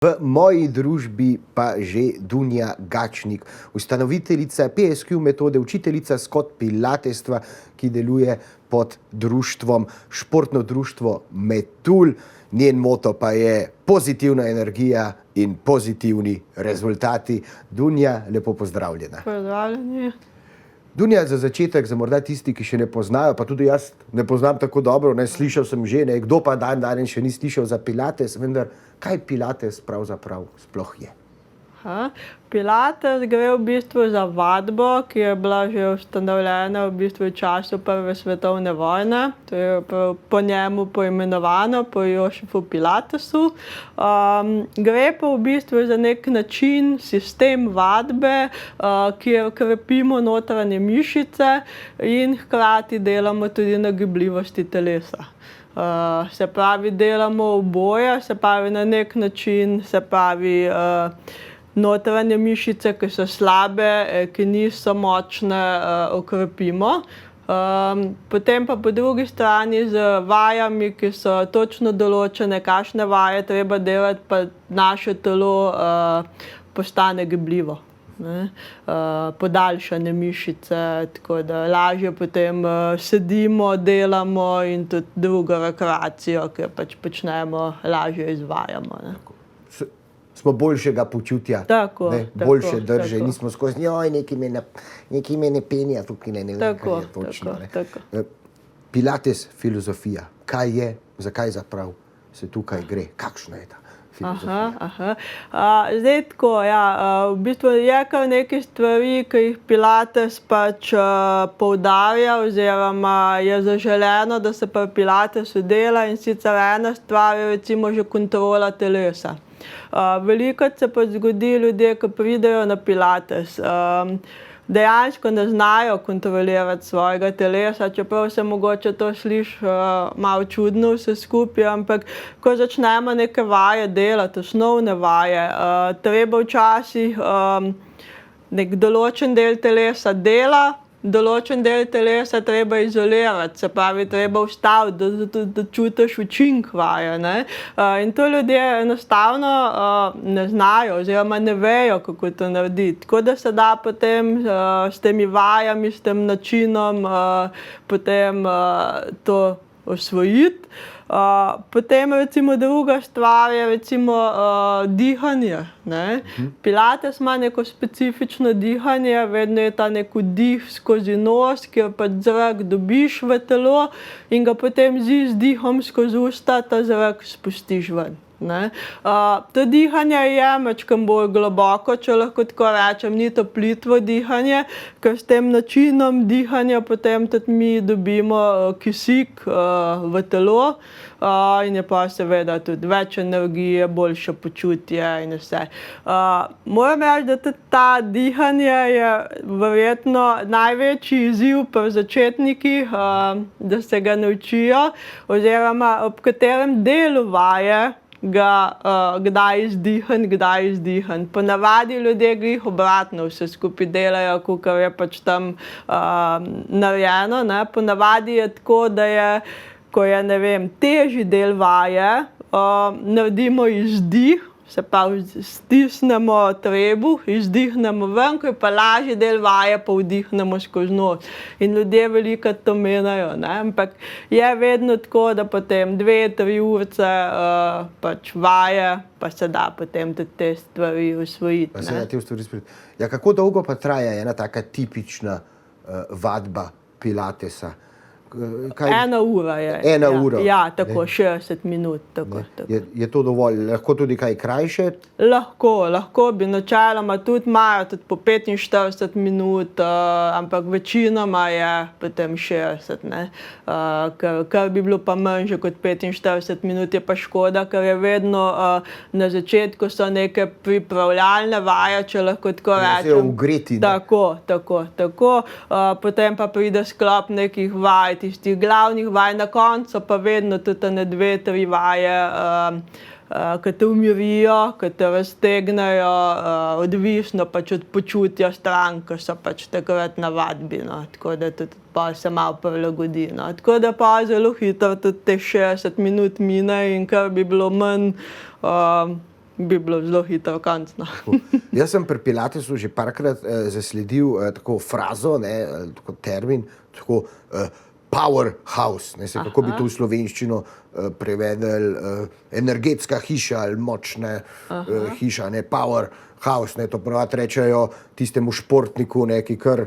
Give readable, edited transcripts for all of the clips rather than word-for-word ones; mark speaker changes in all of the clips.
Speaker 1: V moji družbi pa že Dunja Gačnik, ustanoviteljica PSQ metode, učiteljica Scott Pilatestva, ki deluje pod društvom Športno društvo Metul. Njen moto pa je pozitivna energija in pozitivni rezultati. Dunja, lepo pozdravljena.
Speaker 2: Pozdravljeni.
Speaker 1: Dunja, za začetek, za morda tisti, ki še ne poznajo, pa tudi jaz ne poznam tako dobro, slišal sem že, kdo pa danes še ni slišal za Pilates, vendar kaj Pilates pravzaprav sploh je?
Speaker 2: Pilates gre v bistvu za vadbo, ki je bila že ustanovljena v bistvu v času Prve svetovne vojne. To je po njemu poimenovano, po Josefu Pilatesu. Gre pa v bistvu za nek način, sistem vadbe, kjer krepimo notranje mišice in hkrati delamo tudi na gibljivosti telesa. Se pravi, delamo oboje, se pravi na nek način, se pravi notranje mišice, ki so slabe, ki niso močne, okrepimo. Potem pa po drugi strani z vajami, ki so točno določene, kakšne vaje treba delati, pa naše telo postane gibljivo. Podaljšane mišice, tako da lažje potem sedimo, delamo in tudi drugo rekreacijo, ki pač počnemo, lažje izvajamo.
Speaker 1: Smo boljšega počutja, boljše drže, nismo skozi, nekaj me ne penja tukaj, ne vem, kaj je točno. Pilates filozofija, kaj je, zakaj zaprav se tukaj gre, kakšna je ta filozofija?
Speaker 2: Zdaj tako, v bistvu je kar nekaj stvari, ki jih Pilates pač poudarja oziroma je zaželeno, da se pri Pilatesu dela, in sicer ena stvar je recimo že kontrola telesa. Velikokrat se pa zgodi ljudje, ki pridejo na Pilates, dejansko ne znajo kontrolirati svojega telesa, čeprav se mogoče to sliši malo čudno vse skupaj, ampak ko začnemo neke vaje delati, osnovne vaje, treba včasih nek določen del telesa dela, določen del telesa treba izolirati, se pravi, treba ustaviti, da čutiš učinek vaje. In to ljudje enostavno ne znajo oziroma ne vejo, kako to narediti. Tako da se da potem s temi vajami, s tem načinom potem to osvojiti. Potem recimo druga stvar je recimo dihanje. Pilates ima neko specifično dihanje, vedno je ta nek vdih skozi nos, kjer pač zrak dobiš v telo in ga potem z izdihom skozi usta ta zrak spustiš ven. To dihanje je majčkeno bolj globoko, če lahko tako rečem, ni to plitvo dihanje, ker s tem načinom dihanja potem tudi mi dobimo kisik v telo in je pa seveda tudi več energije, boljše počutje in vse. Moram reči, da tudi ta dihanje je verjetno največji izziv pri začetnikih, da se ga naučijo oziroma ob katerem delu vaje kdaj izdihan. Ponavadi ljudje glih obratno vse skupaj delajo, kakor je pač tam narejeno. Ponavadi je tako, da je, ko je, ne vem, težji del vaje, naredimo izdih, se pravi, stisnemo trebuh, izdihnemo ven, ko je pa lažji del vaje, pa vdihnemo skozi nos. In ljudje velikokrat to menjajo, ampak je vedno tako, da potem 2-3 urice pač vaje, pa se da potem tudi te stvari osvojiti.
Speaker 1: Kako dolgo pa traja ena taka tipična vadba Pilatesa?
Speaker 2: 1 ura je.
Speaker 1: 1 ura?
Speaker 2: Ja, tako, 60 minut.
Speaker 1: Je to dovolj? Lahko tudi kaj krajše?
Speaker 2: Lahko bi načeloma tudi imajo tudi po 45 minut, ampak večinoma je potem 60. Kar bi bilo pa manj že kot 45 minut, je pa škoda, ker je vedno na začetku so neke pripravljalne vaje, če lahko tako rečem.
Speaker 1: Se ugreti.
Speaker 2: Tako. Potem pa pride sklop nekih vaj, tistih glavnih vaj, na koncu pa vedno tudi 2-3 vaje, ki te umirijo, ki te raztegnejo, odvisno pač od počutja strank, ki so pač takrat na vadbi. Tako da tudi pa se malo prilagodi. Tako da pa zelo hitro tudi te 60 minut mine in kar bi bilo manj, bi bilo zelo hitro konc. No.
Speaker 1: Jaz sem pri Pilatesu že parkrat zasledil tako frazo, tako termin, tako powerhouse. Ne, kako bi to v slovenščino prevedli, energetska hiša ali močna hiša, ne, powerhouse. Ne, to pravi, rečejo tistemu športniku, ne, ki kar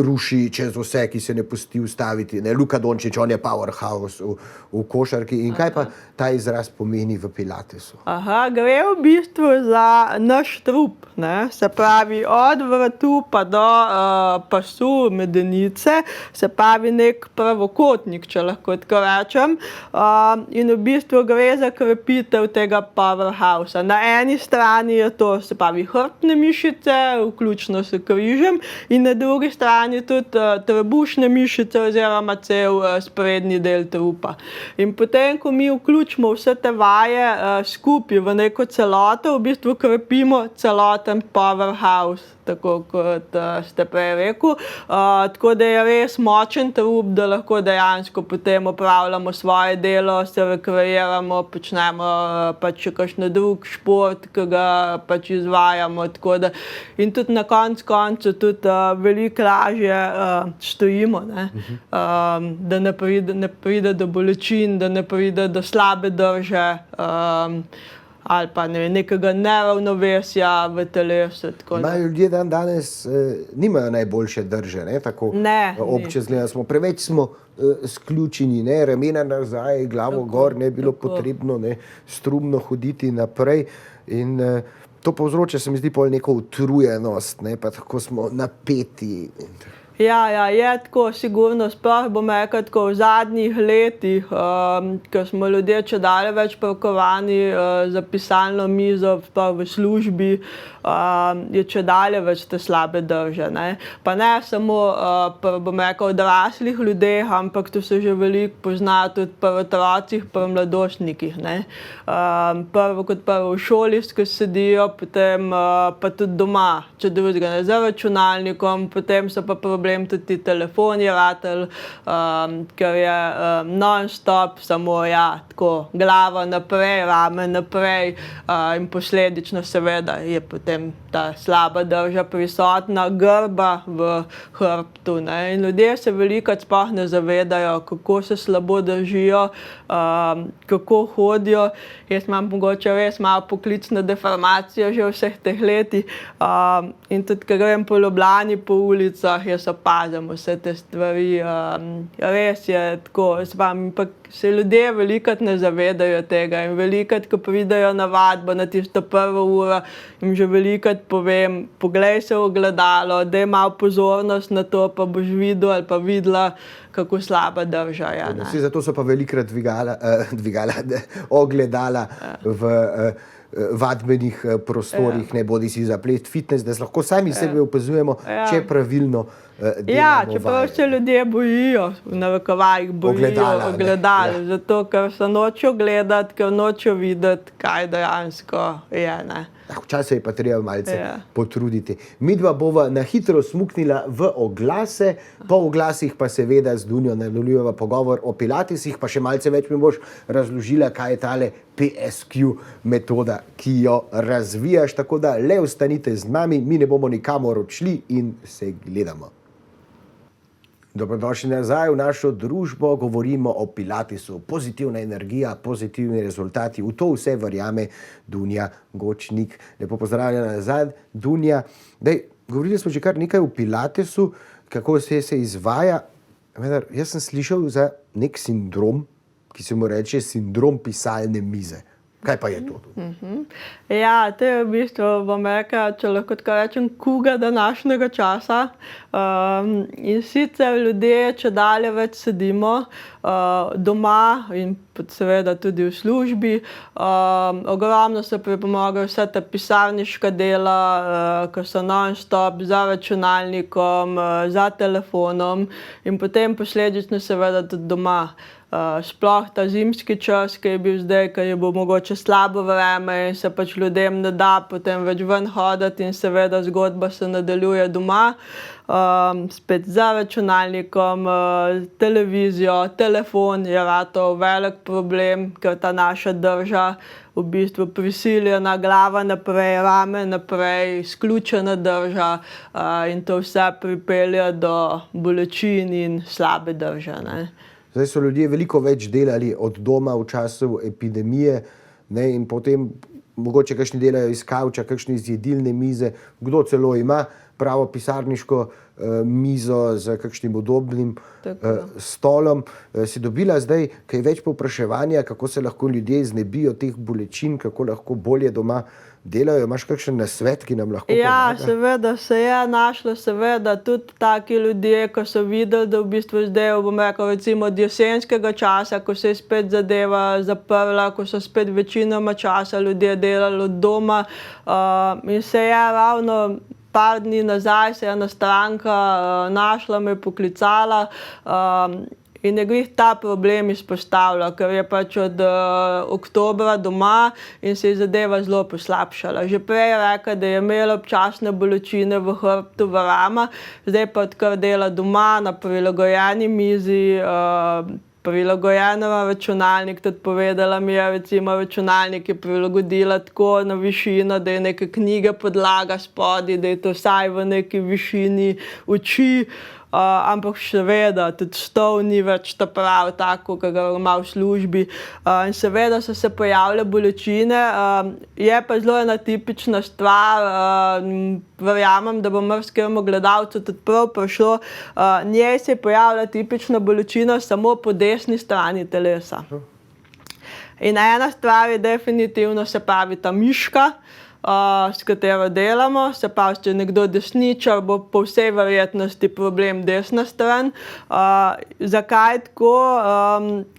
Speaker 1: ruši čez vse, ki se ne pusti ustaviti. Ne. Luka Dončić, on je powerhouse v košarki. In kaj pa ta izraz pomeni v Pilatesu?
Speaker 2: Gre v bistvu za naš trup, ne? Se pravi od vratu pa do pasu medenice, se pravi nek pravokotnik, če lahko tako rečem. In v bistvu gre za krepitev tega powerhouse. Na eni strani je to, se pravi, hrbtne mišice, vključno s križem, in na drugi strani tudi trebušne mišice oziroma cel sprednji del trupa. In potem, ko mi vključimo vse te vaje skupaj v neko celoto, v bistvu krepimo celoten powerhouse, tako kot ste prej rekel. Tako da je res močen trup, da lahko dejansko potem opravljamo svoje delo, se rekreiramo, počnemo pač kakšen drug šport, ki ga pač izvajamo. Tako da, in tudi na koncu tudi veliko lažje stojimo, ne? Da ne pride do bolečin, da ne pride do slabe drže, ali pa nekega neravnovesja v telesu.
Speaker 1: Ljudje danes nimajo najboljše drže, ne? Tako občas gledamo, preveč smo sključeni, ne? Ramena nazaj, glavo gor, ne bilo potrebno, ne? Strumno hoditi naprej. In to povzroča, se mi zdi, pol neko utrujenost, ne? Pa tako smo napeti.
Speaker 2: Ja, je tako, sigurno, sploh bom rekel tako v zadnjih letih, ko smo ljudje čedalje več prikovani za pisalno mizo, sploh v službi, je čedalje več te slabe drže, ne. Pa ne samo bom rekel odraslih ljudeh, ampak to se že veliko pozna tudi pri otrocih, pri mladostnikih, ne. Prvo kot prvo v šoli, ko sedijo, potem pa tudi doma, če drugega ne, za računalnikom, potem so pa problem tudi ti telefoni ratali, ker je non-stop samo tako glava naprej, rame naprej, in posledično seveda je potem ta slaba drža prisotna, grba v hrbtu, ne. In ljudje se velikokrat sploh ne zavedajo, kako se slabo držijo, kako hodijo. Jaz imam mogoče res malo poklicno deformacijo že v vseh teh letih, in tudi, ko grem po Ljubljani po ulicah, jaz opazim vse te stvari, res je tako, ampak se ljudje velikokrat ne zavedajo tega in velikokrat, ko pridejo na vadbo na tisto prvo uro, jim že velikokrat povem, poglej se v ogledalo, daj malo pozornost na to, pa boš videl ali pa videla, kako slaba drža je.
Speaker 1: Zato so pa velikokrat ogledala v vadbenih prostorih, ne bodi si za ples, fitness, da se lahko sami sebe opazujemo, če pravilno delamo
Speaker 2: čeprav se ljudje bojijo, v narekovajih bojijo ogledal, zato ker se nočejo gledati, ker nočejo videti, kaj dejansko je, ne.
Speaker 1: Včasih je pa treba malce potruditi. Midva bova na hitro smuknila v oglase, po oglasih pa seveda z Dunjo nadaljujeva pogovor o pilatesih, pa še malce več mi boš razložila, kaj je tale PSQ metoda, ki jo razvijaš, tako da le ostanite z nami, mi ne bomo nikamor odšli in se gledamo. Dobrodošli nazaj v našo družbo, govorimo o pilatesu, pozitivna energija, pozitivni rezultati, v to vse verjame Dunja Gočnik. Lepo pozdravljena nazaj, Dunja. Govorili smo že kar nekaj o pilatesu, kako se izvaja. Jaz sem slišal za nek sindrom, ki se mu reče sindrom pisalne mize. Kaj pa je to?
Speaker 2: Ja, to je v bistvu, bom rekla, če lahko tako rečem, kuga današnjega časa. In sicer ljudje čedalje več sedimo doma in seveda tudi v službi. Ogromno se pripomagajo vse te pisarniška dela, ki so non-stop za računalnikom, za telefonom in potem posledično seveda tudi doma. sploh ta zimski čas, ki je bil zdaj, ki je bo mogoče slabo vreme in se pač ljudem ne da potem več ven hoditi in seveda zgodba se nadaljuje doma. Spet za računalnikom, televizijo, telefon je ratal velik problem, ker ta naša drža v bistvu prisiljena, glava naprej, rame naprej, izključena drža in to vse pripelje do bolečin in slabe drže, ne.
Speaker 1: Zdaj so ljudje veliko več delali od doma v času epidemije, ne, in potem mogoče kakšni delajo iz kavča, kakšni iz jedilne mize, kdo celo ima pravo pisarniško mizo z kakšnim udobnim stolom. Si dobila zdaj kaj več povpraševanja, kako se lahko ljudje znebijo teh bolečin, kako lahko bolje doma delajo? Imaš kakšen nasvet, ki nam lahko pomaga?
Speaker 2: Ja, seveda se je našlo, seveda tudi taki ljudje, ko so videli, da v bistvu zdaj, bom rekel, recimo od jesenskega časa, ko se je spet zadeva zaprla, ko so spet večinoma časa ljudje delali od doma in se je ravno par dni nazaj se je ena stranka našla, me poklicala in je glih ta problem izpostavila, ker je pač od oktobra doma in se je zadeva zelo poslabšala. Že prej je rekla, da je imela občasne bolečine v hrbtu, v ramah, zdaj pa odkar dela doma na prilagojeni mizi, prilagojeno računalnik, tudi povedala mi je, recimo računalnik je prilagodila tako na višino, da je neke knjige podlaga spodaj, da je to vsaj v neki višini oči, ampak seveda tudi stol ni več ta prav tako, ki ga ima v službi. In seveda so se pojavile bolečine. Je pa zelo ena tipična stvar, verjamem, da bo marsikemu gledalcu tudi prav prišlo. Njej se je pojavila tipična bolečina samo po desni strani telesa. In ena stvar je definitivno, se pravi, ta miška, s katero delamo, se pravi, če je nekdo desničar, bo po vsej verjetnosti problem desna stran. Zakaj tako?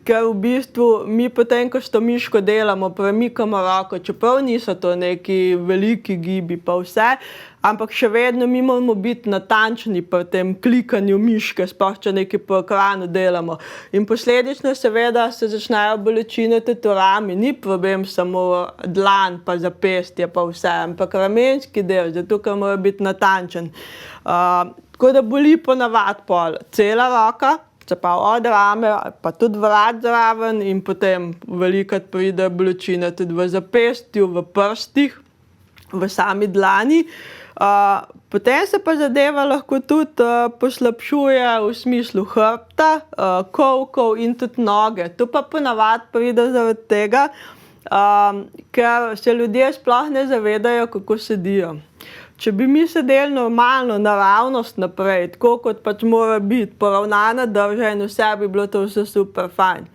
Speaker 2: Ker v bistvu mi potem, ko s to miško delamo, premikamo roko, čeprav niso to neki veliki gibi pa vse, ampak še vedno mi moramo biti natančni pri tem klikanju miške, sploh če nekaj po ekranu delamo. In posledično seveda se začnejo bolečine tudi v rami. Ni problem samo dlan pa zapestje pa vse, ampak ramenski del, zato ker mora biti natančen. Tako da boli ponavadi pol cela roka, se pa od rame, pa tudi vrat zraven in potem velikokrat pride bolečine tudi v zapestju, v prstih, v sami dlani. Potem se pa zadeva lahko tudi poslabšuje v smislu hrbta, kolkov in tudi noge. To pa ponavadi pride zaradi tega, ker se ljudje sploh ne zavedajo, kako sedijo. Če bi mi sedeli normalno, naravnost naprej, tako kot pač mora biti, poravnana drža in vse, bi bilo to vse super fajn.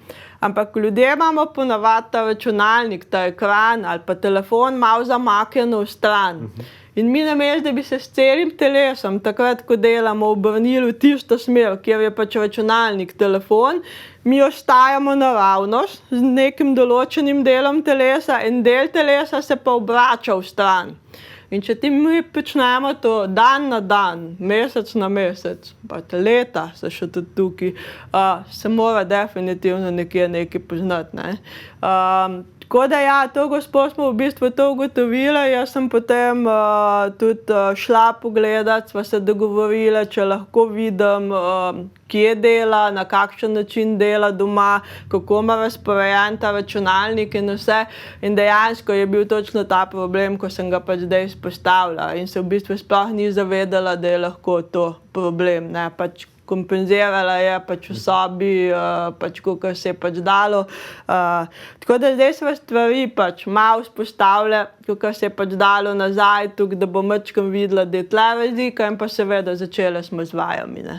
Speaker 2: Ampak ljudje imamo ponavadi ta računalnik, ta ekran ali pa telefon malo zamaknjeno v stran. In mi namesto, da bi se s celim telesom, takrat, ko delamo, obrnili v tisto smer, kjer je pač računalnik, telefon, mi ostajamo naravnost z nekim določenim delom telesa in del telesa se pa obrača v stran. In če ti mi počnemo to dan na dan, mesec na mesec, pa leta so še tudi tukaj, se mora definitivno nekaj poznati, ne. Tako da ja, to gospod smo v bistvu to ugotovili, jaz sem potem tudi šla pogledat, sva se dogovorila, če lahko vidim, kje dela, na kakšen način dela doma, kako ima razporejen ta računalnik in vse. In dejansko je bil točno ta problem, ko sem ga pač zdaj izpostavila in se v bistvu sploh ni zavedala, da je lahko to problem, ne, pač kompenzirala je pač v sobi, pač kakor se je pač dalo. Tako da zdaj sva stvari pač malo vzpostavile, kakor se je pač dalo nazaj, tukaj, da bo majčkeno videla, da je tle razlika in pa seveda začele smo z vajami, ne.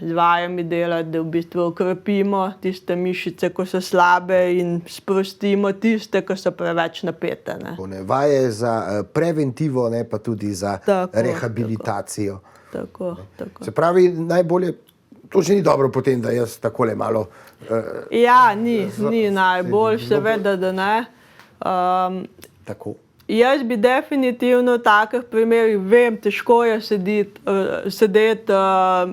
Speaker 2: Z vajami delati, da v bistvu okrepimo tiste mišice, ko so slabe in sprostimo tiste, ko so preveč napete, ne.
Speaker 1: Vaje za preventivo, ne pa tudi za rehabilitacijo.
Speaker 2: Tako.
Speaker 1: Se pravi, najbolje, to že ni dobro potem, da jaz takole malo...
Speaker 2: Ja, ni najbolj, seveda, da ne.
Speaker 1: Tako.
Speaker 2: Jaz bi definitivno v takih primerih, vem, težko je sedeti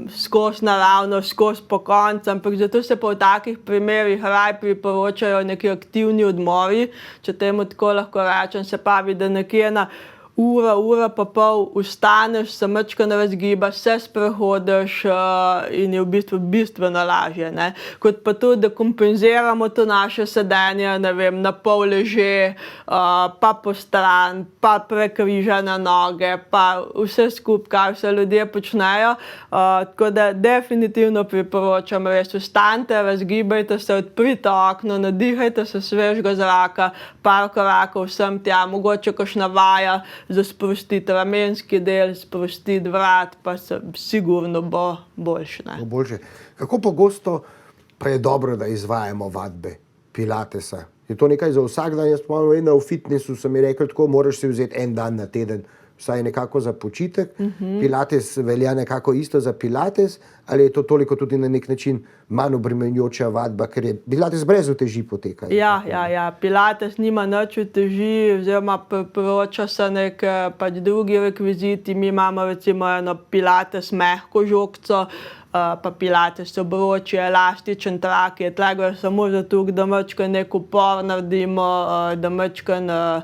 Speaker 2: skozi naravno, skozi pokonci, ampak zato se pa v takih primerih raje priporočajo neki aktivni odmori, če temu tako lahko rečem, se pravi, da nekje na ura pa pol vstaneš, se majčkeno razgibaš, se sprehodiš in je v bistvu bistveno lažje, ne. Kot pa tudi, da kompenziramo to naše sedenje, ne vem, na pol leže, pa postran, pa prekrižane noge, pa vse skupaj, kar vse ljudje počnejo. Tako da definitivno priporočam, res vstanite, razgibajte se, odprite okno, nadihajte se svežega zraka, par korakov sem tja, mogoče kakšna vaja, za sprostiti ramenski del, sprostiti vrat, pa se sigurno bo boljše.
Speaker 1: Boljše. Kako pogosto pa je dobro, da izvajamo vadbe pilatesa? Je to nekaj za vsak dan? Jaz pomeni, v fitnessu so mi rekli, tako moraš si vzeti en dan na teden, vsaj nekako za počitek. Pilates velja nekako isto za pilates, ali je to toliko tudi na nek način manj obremenjujoča vadba, ker je pilates brez uteži poteka?
Speaker 2: Ja. Pilates nima nič uteži, oziroma priporoča se neki pač drugi rekviziti. Mi imamo recimo eno pilates mehko žogico, pa pilates obročje, elastičen trak, je tla gre samo zato, da majčkeno neki upor naredimo, da majčkeno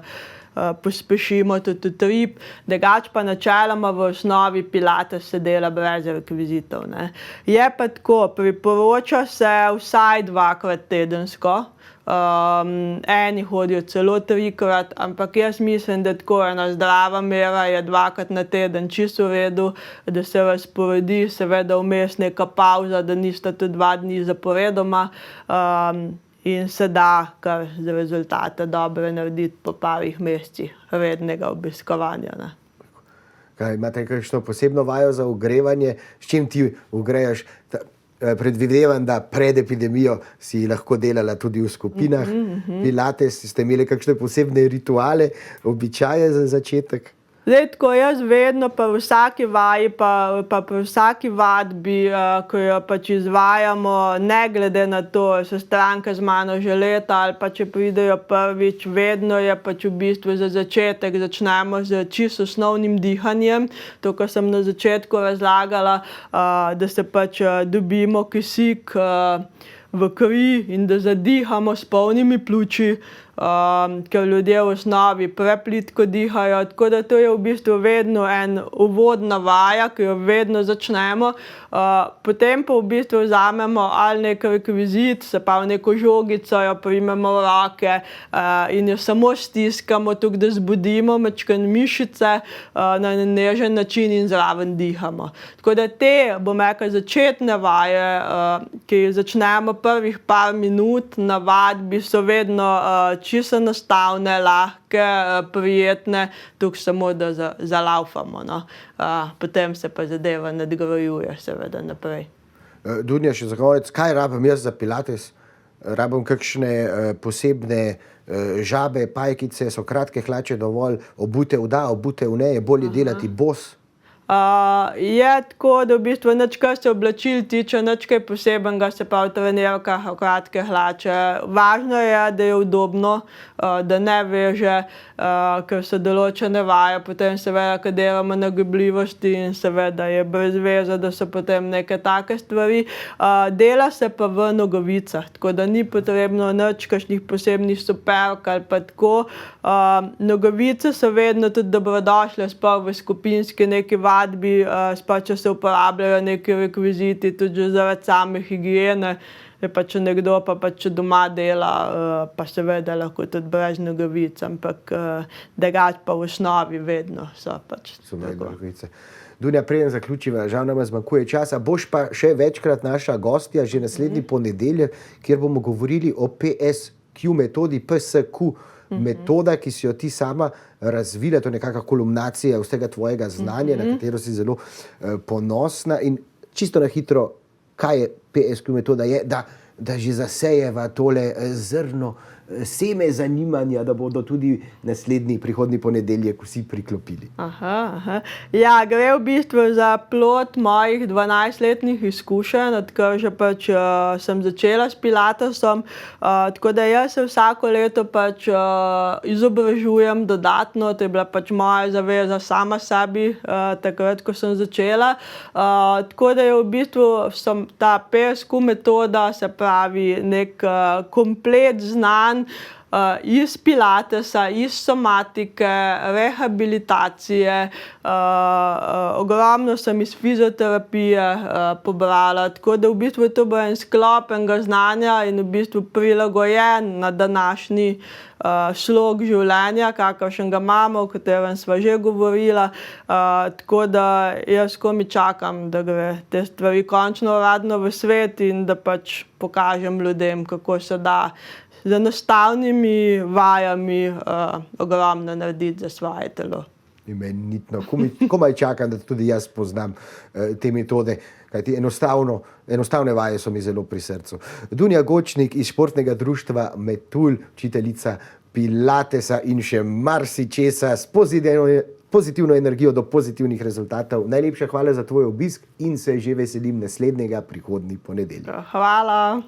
Speaker 2: pospešimo tudi utrip. Drugače pa načeloma v osnovi pilates se dela brez rekvizitov, ne. Je pa tako, priporoča se vsaj 2-krat tedensko. Eni hodijo celo 3-krat, ampak jaz mislim, da tako ena zdrava mera je 2-krat na teden čisto v redu, da se razporedi, seveda vmes neka pavza, da nista tudi 2 dni zaporedoma. In se da kar za rezultate dobre narediti po parih mesecih rednega obiskovanja, ne.
Speaker 1: Kaj, imate kakšno posebno vajo za ogrevanje? S čim ti ogrejaš? Predvidevam, da pred epidemijo si lahko delala tudi v skupinah. Pilates, ste imeli kakšne posebne rituale, običaje za začetek?
Speaker 2: Zdaj, tako jaz vedno pa v vsaki vaji, pa pri vsaki vadbi, ko jo pač izvajamo, ne glede na to, so stranke z mano že leta ali pa če pridejo prvič, vedno je pač v bistvu za začetek začnemo z čisto osnovnim dihanjem. To, kar sem na začetku razlagala, da se pač dobimo kisik v kri in da zadihamo s polnimi pljuči, ker ljudje v osnovi preplitko dihajo, tako da to je v bistvu vedno en uvodna vaja, ki jo vedno začnemo. Potem pa v bistvu vzamemo ali nek rekvizit, se pravi neko žogico, jo primemo v roke in jo samo stiskamo, tako da zbudimo majčkeno mišice na nežen način in zraven dihamo. Tako da te, bom rekla, začetne vaje, ki začnemo prvih par minut na vadbi, so vedno čisto enostavne, lahke, prijetne, tukaj samo da zalaufamo, no. Potem se pa zadeva nadgrajuje seveda naprej.
Speaker 1: Dunja, še za konec, kaj rabim jaz za pilates? Rabim kakšne posebne žabe, pajkice, so kratke hlače dovolj, obutev da, obutev ne, je bolje delati bos?
Speaker 2: Je tako, da v bistvu nič, kar se oblačil tiče, nič kaj posebenega, se pravi v trenirkah, kratke hlače. Važno je, da je udobno, da ne veže, ker so določene vaje, potem seveda, ko delamo na gibljivosti in seveda je brez veze, da so potem neke take stvari. Dela se pa v nogavicah, tako da ni potrebno nič, kakšnih posebnih superg ali pa tako. Nogavice so vedno tudi dobrodošle, sploh v skupinski neki vadbi, sploh če se uporabljajo neki rekviziti, tudi zaradi same higiene. Pa če nekdo pa če doma dela, pa seveda lahko tudi brez nogavic, ampak drugače pa v osnovi vedno so pač tako.
Speaker 1: Dunja, preden zaključiva, žal nam zmanjkuje časa, boš pa še večkrat naša gostja že naslednji ponedeljek, kjer bomo govorili o PSQ metodi, PSQ metoda, ki si jo ti sama razvila, to je nekakšna kolumnacija vsega tvojega znanja, na katero si zelo ponosna. In čisto na hitro, kaj je PSQ metoda? Je, da že zasejeva tole zrno seme zanimanja, da bodo tudi naslednji prihodnji ponedeljek vsi priklopili?
Speaker 2: Aha. Ja, gre v bistvu za plod mojih 12-letnih izkušenj, odkar že pač sem začela s pilatesom. Tako da jaz se vsako leto pač izobražujem dodatno, to je bila pač moja zaveza sama sebi, takrat, ko sem začela. Tako da je v bistvu ta PSQ metoda, se pravi nek komplet znanj iz pilatesa, iz somatike, rehabilitacije, ogromno sem iz fizioterapije pobrala, tako da v bistvu to bo en sklop enega znanja in v bistvu prilagojen na današnji slog življenja, kakršnega imamo, o katerem sva že govorila. Tako da jaz komaj čakam, da gre te stvari končno uradno v svet in da pač pokažem ljudem, kako se da z enostavnimi vajami ogromno narediti za svoje telo.
Speaker 1: Imenitno. Komaj čakam, da tudi jaz poznam te metode, kajti enostavne vaje so mi zelo pri srcu. Dunja Gočnik iz Športnega društva Metulj, učiteljica pilatesa in še marsičesa s pozitivno energijo do pozitivnih rezultatov. Najlepša hvala za tvoj obisk in se že veselim naslednjega prihodnji ponedeljek.
Speaker 2: Hvala.